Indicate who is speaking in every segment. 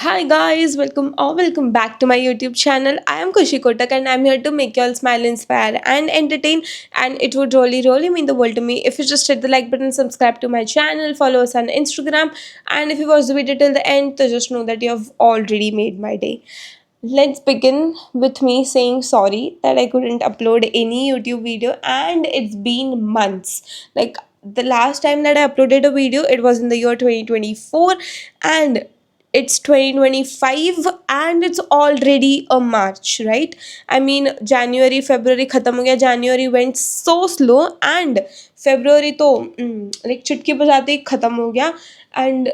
Speaker 1: Hi guys, welcome back to my YouTube channel. I am Kushi Kotak and I'm here to make you all smile, inspire and entertain, and it would really mean the world to me if you just hit the like button, subscribe to my channel, follow us on Instagram, and if you watch the video till the end, then just know that you have already made my day. Let's begin with me saying sorry that I couldn't upload any YouTube video and it's been months. Like the last time that I uploaded a video, it was in the year 2024 and it's 2025 and it's already a March, right? I mean, January, February khatam ho gaya. January went so slow and February to like chutki bajate hi khatam ho gaya. And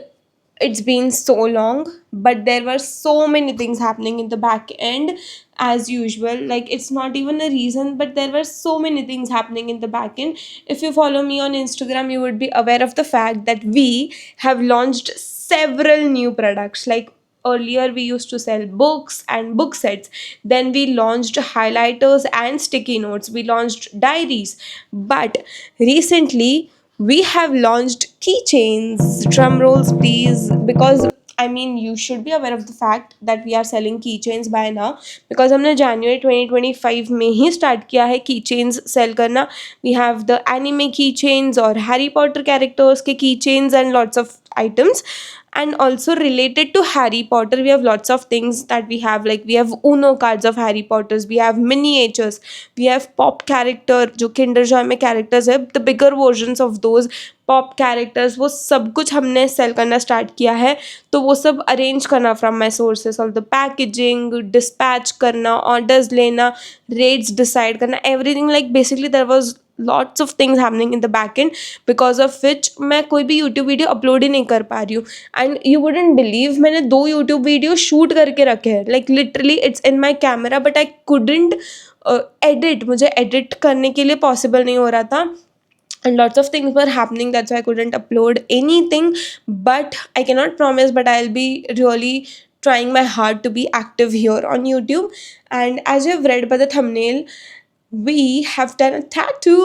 Speaker 1: it's been so long, but there were so many things happening in the back end as usual. Like, it's not even a reason, but there were so many things happening in the back end. If you follow me on Instagram, you would be aware of the fact that we have launched several new products. Like, earlier we used to sell books and book sets, then we launched highlighters and sticky notes, we launched diaries, but recently we have launched keychains. Drum rolls please, because I mean, you should be aware of the fact that we are selling keychains by now, because हमने January 2025 में ही start किया है keychains sell करना. We have the anime keychains or Harry Potter characters के keychains and lots of items. And also related to Harry Potter, we have lots of things that we have. Like, we have Uno cards of Harry Potters, we have miniatures, we have pop character जो Kinder Joy में characters है, the bigger versions of those pop characters, वो सब कुछ हमने cell करना start किया है. तो वो सब अरेंज करना from my sources, all the packaging, dispatch करना, ऑर्डर्स लेना, रेट्स डिसाइड करना, everything. Like basically there was lots of things happening in the back end, because of which मैं कोई भी यूट्यूब वीडियो अपलोड ही नहीं कर पा रही हूँ. एंड यू वुडंट बिलीव, मैंने 2 यूट्यूब वीडियो शूट करके रखे हैं. Like literally it's in my camera, but I couldn't edit. मुझे एडिट करने के लिए पॉसिबल नहीं हो रहा था, and lots of things were happening, that's why I couldn't upload anything. But I cannot promise, but I'll be really trying my hard to be active here on YouTube. And as you have read by the thumbnail, we have done a tattoo.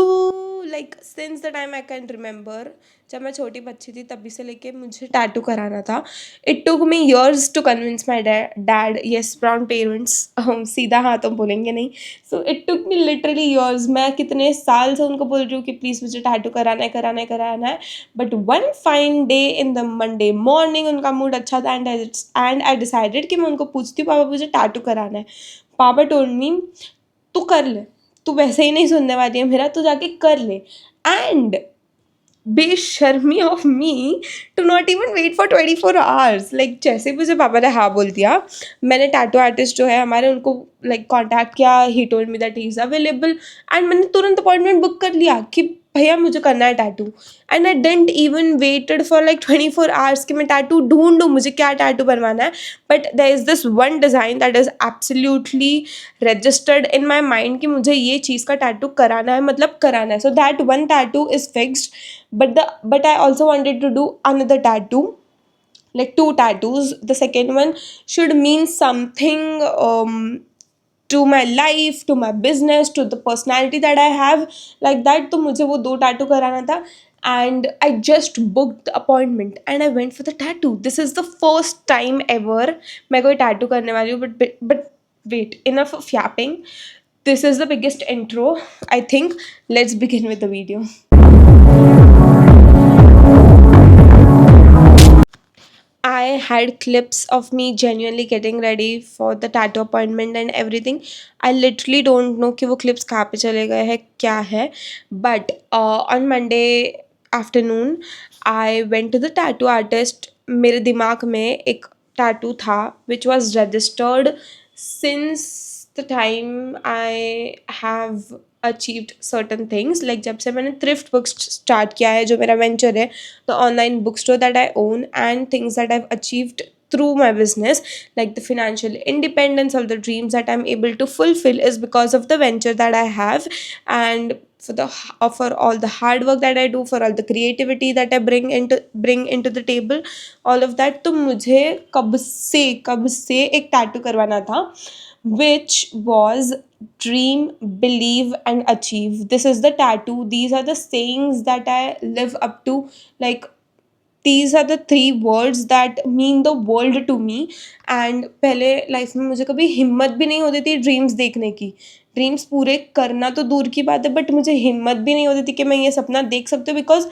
Speaker 1: Like, since the time I can remember, जब मैं छोटी बच्ची थी तभी से लेके मुझे tattoo कराना था. It took me years to convince my dad. Yes, proud parents, हम सीधा हाँ तो बोलेंगे नहीं. So it took me literally years. मैं कितने साल से उनको बोल रही हूँ कि प्लीज़ मुझे टैटू कराना है. But one fine day in the Monday morning उनका मूड अच्छा था, एंड आई डिसाइडेड कि मैं उनको पूछती हूँ, पापा मुझे टैटू कराना है. पापा टोल्ड मी, तू कर ले, तू वैसे ही नहीं सुनने वाली है मेरा, तू जाके कर ले. एंड बेशर्मी of me to not even wait for 24 hours. Like, जैसे मुझे पापा ने हाँ बोल दिया, मैंने टैटू आर्टिस्ट जो है हमारे, उनको लाइक कॉन्टैक्ट किया. He told me that he is available, and मैंने तुरंत अपॉइंटमेंट बुक कर लिया कि भैया मुझे करना है tattoo. And I didn't even waited for like 24 hours कि मैं टैटू ढूंढूँ, मुझे क्या टैटू बनवाना है. But there is this one design that is absolutely registered in my mind कि मुझे ये चीज़ का टैटू कराना है, मतलब कराना है. So that one tattoo is fixed. But I also wanted to do another tattoo, like 2 tattoos. The second one should mean something to my life, to my business, to the personality that I have, like that. तो मुझे वो 2 tattoo कराना था, and I just booked the appointment and I went for the tattoo. This is the first time ever मैं कोई tattoo करने वाली हूँ. But wait, enough of yapping. This is the biggest intro, I think. Let's begin with the video. I had clips of me genuinely getting ready for the tattoo appointment and everything. I literally don't know कि वो clips कहाँ पे चले गए हैं, क्या है. But on Monday afternoon, I went to the tattoo artist. मेरे दिमाग में एक tattoo था which was registered since the time I have achieved certain things. Like, जब से मैंने thrift books start किया है, जो मेरा venture है, the online bookstore that I own, and things that I've achieved through my business, like the financial independence, all the dreams that I'm able to fulfill is because of the venture that I have. And for all the hard work that I do, for all the creativity that I bring into the table, all of that. तो मुझे कब से एक tattoo करवाना था, which was dream, believe and achieve. This is the tattoo, these are the sayings that I live up to. Like, these are the three words that mean the world to me. And पहले life में मुझे कभी हिम्मत भी नहीं होती थी dreams देखने की, ड्रीम्स पूरे करना तो दूर की बात है, बट मुझे हिम्मत भी नहीं होती थी कि मैं ये सपना देख सकती हूँ, because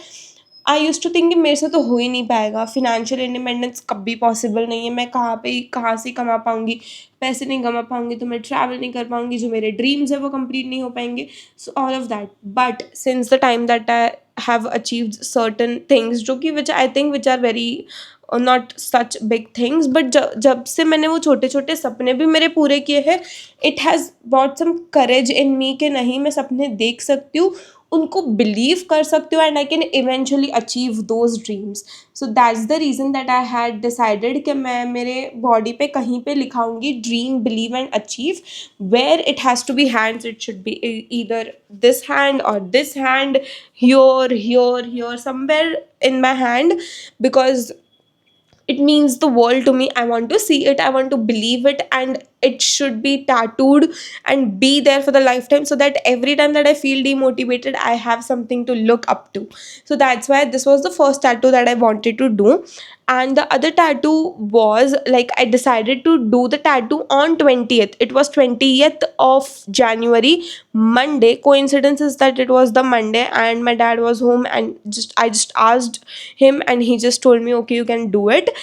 Speaker 1: I use to think कि मेरे से तो हो ही नहीं पाएगा, फिनेंशियल इंडिपेंडेंस कभी पॉसिबल नहीं है, मैं कहाँ से कमा पाऊँगी, पैसे नहीं कमा पाऊँगी, तो मैं ट्रैवल नहीं कर पाऊँगी, जो मेरे ड्रीम्स है वो कंप्लीट नहीं हो पाएंगे, so all of that. But since the time that I have achieved certain things, जो कि which I think which are very not such big things, but जब से मैंने वो छोटे छोटे सपने भी मेरे पूरे किए हैं, इट हैज़ बॉट सम करेज इन मी कि नहीं मैं सपने देख सकती हूँ, उनको बिलीव कर सकती हूँ, and I can eventually achieve those dreams. So that's the reason that I had decided कि मैं मेरे बॉडी पे कहीं पे लिखाऊंगी dream believe and achieve, where it has to be hands, it should be either this hand और this hand, here somewhere in my hand, because it means the world to me. I want to see it, I want to believe it, and it should be tattooed and be there for the lifetime, so that every time that I feel demotivated, I have something to look up to. So that's why this was the first tattoo that I wanted to do. And the other tattoo was like, I decided to do the tattoo on 20th. It was 20th of January, Monday. Coincidence is that it was the Monday and my dad was home, and just I just asked him and he just told me, okay, you can do it.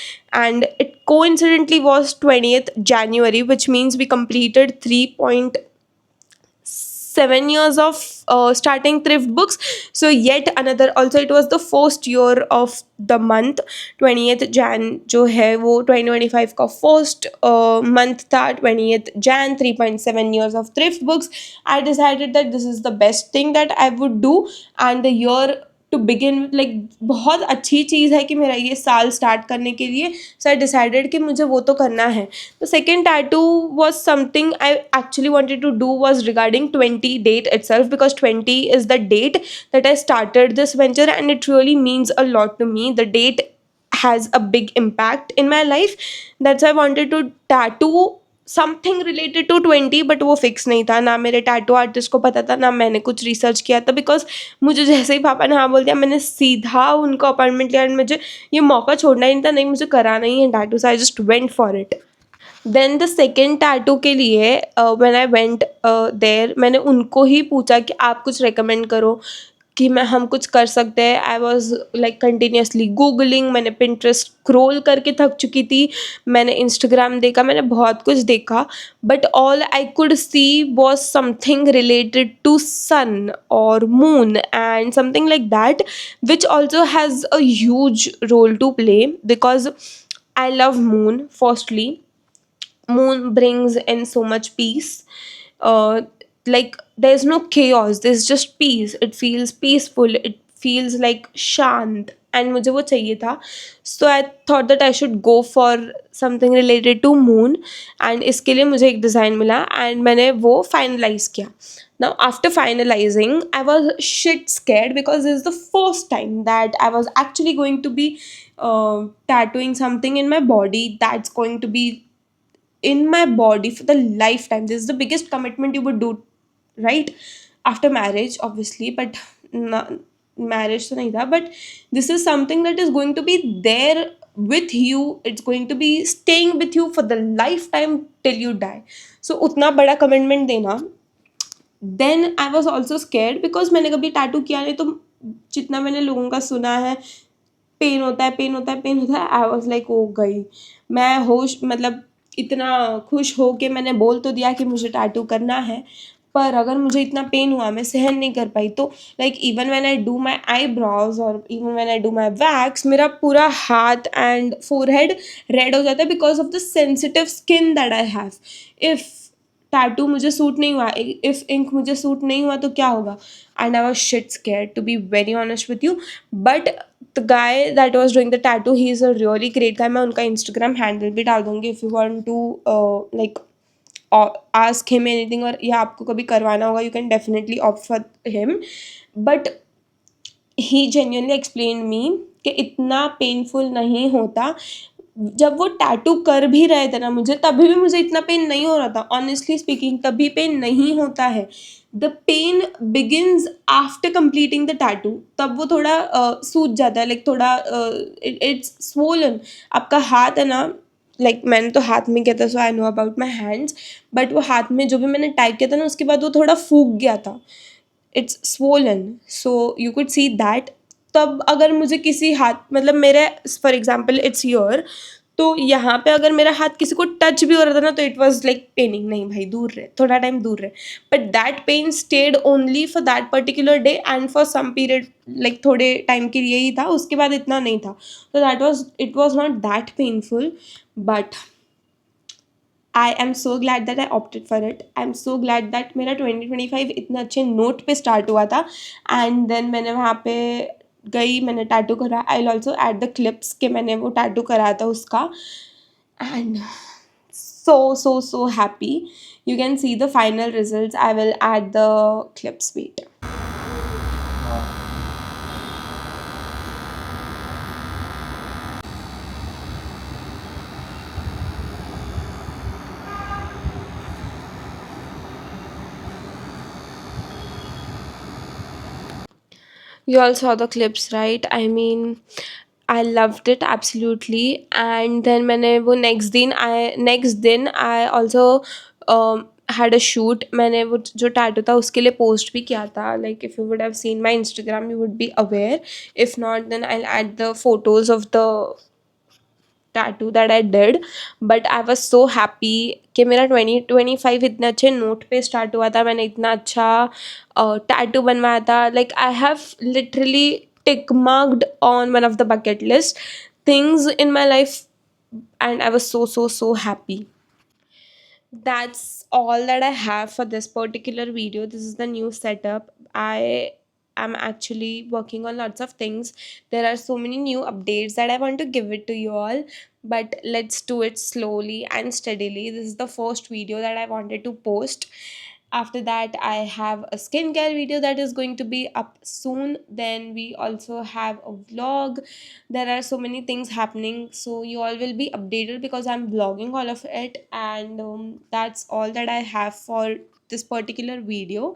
Speaker 1: And it coincidentally was 20th January, which means we completed 3.7 years of starting thrift books. So yet another, also it was the first year of the month. 20th Jan जो है वो 2025 का first month था. 20th Jan, 3.7 years of thrift books. I decided that this is the best thing that I would do, and the year to begin like बहुत अच्छी चीज़ है कि मेरा ये साल स्टार्ट करने के लिए. सो आई डिसाइडेड कि मुझे वो तो करना है. The second tattoo was something I actually wanted to do, was regarding 20 date itself, because 20 is the date that I started this venture, and it really means a lot to me. The date has a big impact in my life. That's why I wanted to tattoo something related to 20, but वो fix नहीं था, ना मेरे tattoo artist को पता था, ना मैंने कुछ रिसर्च किया था, बिकॉज मुझे जैसे ही पापा ने हाँ बोल दिया, मैंने सीधा उनको अपॉइंटमेंट लिया, एंड मुझे ये मौका छोड़ना ही नहीं था, नहीं मुझे कराना ही है tattoo, so I just went for it. Then the second tattoo के लिए व्हेन आई वेंट देयर, मैंने उनको ही पूछा कि आप कुछ रिकमेंड करो कि हम कुछ कर सकते हैं. I was like continuously googling, मैंने पिंटरेस्ट स्क्रोल करके थक चुकी थी, मैंने इंस्टाग्राम देखा, मैंने बहुत कुछ देखा, but all I could see was something related to sun और moon and something like that, which also has a huge role to play, because I love moon. Firstly, moon brings in so much peace. uh, like there's no chaos, there's just peace, it feels peaceful, it feels like shant, and मुझे वो चाहिए था. So I thought that I should go for something related to moon, and इसके लिए मुझे एक design मिला and मैंने वो finalize किया. Now after finalizing, I was shit scared, because this is the first time that I was actually going to be tattooing something in my body that's going to be in my body for the lifetime. This is the biggest commitment you would do, right? After marriage, obviously, but marriage तो नहीं था, but this is something that is going to be there with you. It's going to be staying with you for the lifetime till you die. So उतना बड़ा commitment देना. Then I was also scared, because मैंने कभी tattoo किया नहीं, तो जितना मैंने लोगों का सुना है, पेन होता है, पेन होता है, पेन होता है, आई वॉज लाइक ओ गई. मैं होश मतलब इतना खुश हो के मैंने बोल तो दिया कि मुझे टैटू करना है, पर अगर मुझे इतना पेन हुआ, मैं सहन नहीं कर पाई, तो like even when I do my eyebrows और even when I do my wax, मेरा पूरा हाथ एंड फोरहेड रेड हो जाता है, because of the sensitive skin that I have. If tattoo मुझे सूट नहीं हुआ, इफ़ इंक मुझे सूट नहीं हुआ, तो क्या होगा. And I was shit scared, to be very honest with you. But the guy that was doing the tattoo, he is a really great guy. मैं उनका इंस्टाग्राम हैंडल भी डाल दूँगी, if you want to like ask him anything, और या आपको कभी करवाना होगा, you can definitely opt for him. But he genuinely explain me कि इतना पेनफुल नहीं होता. जब वो टैटू कर भी रहे थे ना मुझे, तभी भी मुझे इतना पेन नहीं हो रहा था, ऑनेस्टली स्पीकिंग तभी पेन नहीं होता है। The pain begins after completing the tattoo, तब वो थोड़ा सूज जाता है, लाइक थोड़ा इट्स स्वोलन। आपका हाथ है ना, लाइक मैंने तो हाथ में किया था, so I know about my hands, but वो हाथ में जो भी मैंने टाइप किया था ना, उसके बाद वो थोड़ा फूक गया था, it's swollen, so you could see that. तब अगर मुझे किसी हाथ, मतलब मेरे, फॉर एग्जाम्पल इट्स योर, तो यहाँ पे अगर मेरा हाथ किसी को टच भी हो रहा था ना, तो इट वॉज लाइक पेनिंग, नहीं भाई दूर रहे, थोड़ा टाइम दूर रहे। But that pain stayed only for that particular day and for some period, like थोड़े टाइम के लिए ही था, उसके बाद इतना नहीं था। तो that was, it was not that painful, but I am so glad that I opted for it. I am so glad that मेरा 2025 इतना अच्छे नोट पे स्टार्ट हुआ था। एंड देन मैंने वहाँ पे गई, मैंने टैटू करा। I will also add the clips कि मैंने वो टैटू कराया था उसका। And so happy. You can see the final results. I will add the clips. Wait. You all saw the clips, right? I mean, I loved it absolutely. And then मैंने वो next दिन I also had a shoot. मैंने वो जो tattoo था उसके लिए post भी किया था. Like if you would have seen my Instagram, you would be aware. If not, then I'll add the photos of the tattoo that I did. But I was so happy कि मेरा 2025 इतने अच्छे note पे start हुआ था, मैंने इतना अच्छा टैटू बनवाया था. Like I have literally tick marked on one of the bucket list things in my life, and I was so happy. That's all that I have for this particular video. This is the new setup. I am actually working on lots of things. There are so many new updates that I want to give it to you all, but let's do it slowly and steadily. This is the first video that I wanted to post. After that, I have a skincare video that is going to be up soon. Then we also have a vlog. There are so many things happening, so you all will be updated because I'm vlogging all of it. And that's all that I have for this particular video.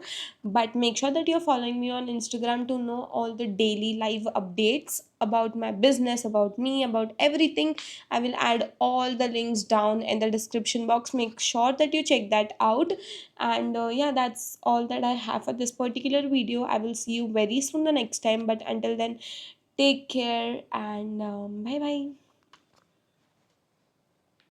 Speaker 1: But make sure that you're following me on Instagram to know all the daily live updates about my business, about me, about everything. I will add all the links down in the description box. Make sure that you check that out. And yeah, that's all that I have for this particular video. I will see you very soon the next time, but until then, take care and bye bye.